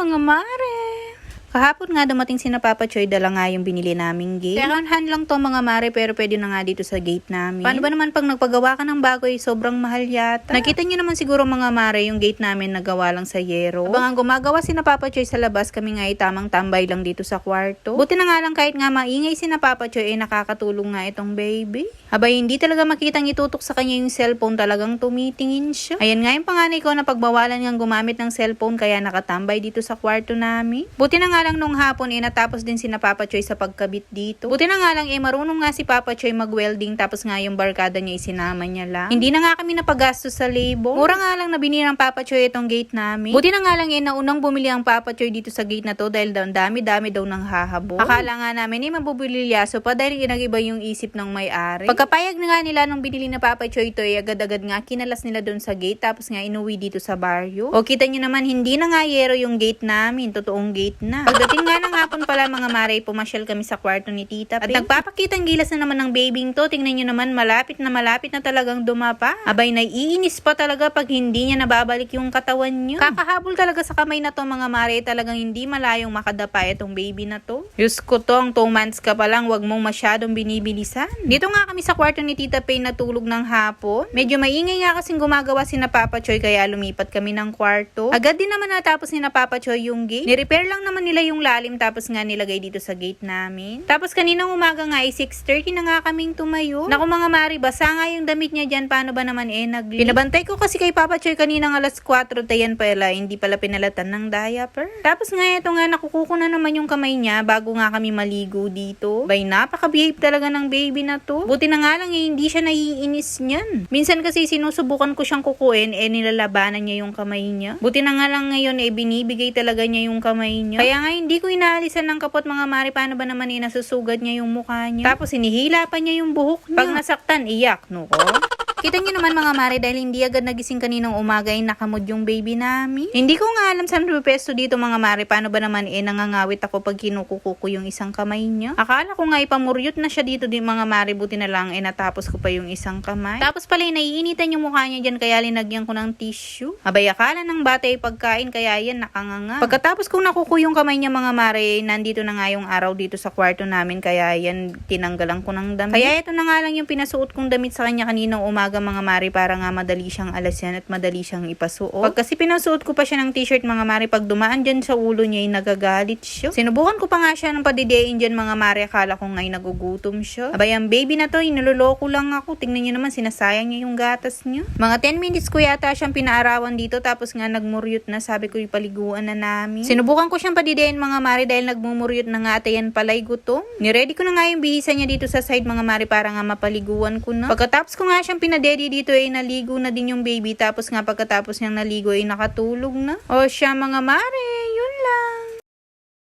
mga mare! Kahapon nga dumating si na Papa Choy, dala nga yung binili naming gate. Second hand lang to mga mare, pero pwede na nga dito sa gate namin. Paano ba naman pag nagpagawa ka ng bago sobrang mahal yata? Nakita niyo naman siguro mga mare, yung gate namin nagawa lang sa yero. Habang ang gumagawa si na Papa Choy sa labas, kami nga ay tamang tambay lang dito sa kwarto. Buti na nga lang kahit nga maingay si na Papa Choy, nakakatulong nga itong baby. Abay, hindi talaga makitang itutok sa kanya yung cellphone, talagang tumitingin siya. Ayan nga yung panganay ko na pagbawalan niyang gumamit ng cellphone, kaya nakatambay dito sa kwarto namin. Buti na nga lang nung hapon natapos din si na Papa Choy sa pagkabit dito. Buti na nga lang marunong nga si Papa Choy mag-welding, tapos nga yung barkada niya isinama niya lang. Hindi na nga kami napagastos sa labor. Mura nga lang nabili ng Papa Choy itong gate namin. Buti na nga lang naunang bumili ang Papa Choy dito sa gate na to dahil dami-dami daw ng hahabol. Akala nga namin mabubulilyaso pa dahil nag-iba yung isip ng may-ari. Pagkapayag na nga nila nung binili na Papa Choy to, agad-agad nga kinalas nila doon sa gate, tapos nga inuwi dito sa baryo. O kita nyo naman, hindi na nga yero yung gate namin, totoong gate na. Pagdating nga ng hapon pala mga mare, pumasyal kami sa kwarto ni Tita Pink. At nagpapakitang gilas na naman ng babing to. Tingnan nyo naman, malapit na talagang dumapa. Abay, naiinis pa talaga pag hindi niya nababalik yung katawan niyo. Kakahabol talaga sa kamay na to mga mare, talagang hindi malayong makadapa itong baby na to. Diyos ko tong 2 months ka pa lang, wag mong masyadong binibilisan. Dito nga kami sa kwarto ni Tita Pink natulog ng hapon. Medyo maingay nga kasing gumagawa si na Papa Choy, kaya lumipat kami ng kwarto. Agad din naman natapos ni na Papa Choy yung gate. Ni-repair lang naman nila yung lalim, tapos nga nilagay dito sa gate namin. Tapos kaninang umaga nga 6:30 na nga kaming tumayo. Naku mga mari, basa nga yung damit niya dyan. Paano ba naman pinabantay ko kasi kay Papa Choy kaninang alas 4, tayan pala, hindi pala pinalatan ng diaper. Tapos nga ito nga, nakukuko na naman yung kamay niya bago nga kami maligo dito. Bay, napaka-behave talaga ng baby na to. Buti na nga lang hindi siya naiinis niyan. Minsan kasi sinusubukan ko siyang kukuin, nilalabanan niya yung kamay niya. Buti na nga lang ngayon binibigay talaga niya yung kamay niya. Kaya nga hindi ko inaalisan ng kapot mga mari, paano ba naman nasusugad niya yung mukha niya. Tapos hinihila pa niya yung buhok niya. Pag nasaktan, iyak, no ko? Kita niyo naman mga mare, dahil hindi agad nagising kaninang umaga nakamod yung baby namin. Hindi ko nga alam saan pesto dito mga mare, paano ba naman nangangawit ako pag kinukuko ko yung isang kamay niya. Akala ko nga ipamuryot na siya dito din mga mare, buti na lang natapos ko pa yung isang kamay. Tapos pala naiinitan yung mukha niya dyan, kaya linagyan ko ng tissue. Abay, akala ng bata pagkain, kaya yan nakanganga. Pagkatapos kong nakuko yung kamay niya mga mare, nandito na nga yung araw dito sa kwarto namin, kaya yan tinanggalan ko ng damit. Kaya ito na nga lang yung pinasuot kong damit sa kanya kaninang umaga mga mari, para nga madali siyang alasyan at madali siyang ipasuot. Pag kasi pinasuot ko pa siya ng t-shirt mga mari, pag dumaan dyan sa ulo niya nagagalit siya. Sinubukan ko pa nga siya ng padidein dyan mga mari, akala ko nga'y nagugutom siya. Abay, ang baby na to niloloko lang ako. Tingnan niyo naman, sinasayang niya yung gatas niya. Mga 10 minutes ko yata siyang pinaarawan dito, tapos nga nagmuryot na. Sabi ko ipaliguan na namin. Sinubukan ko siyang padidein mga mari, dahil nagmumuryot na nga at yan pala'y gutom. Niready ko na nga yung bihisa niya dito sa side mga mari, para nga mapaliguan ko na. Pagkatapos ko nga siyang pinadedi dito naligo na din yung baby, tapos nga pagkatapos niyang naligo nakatulog na. O siya mga mare,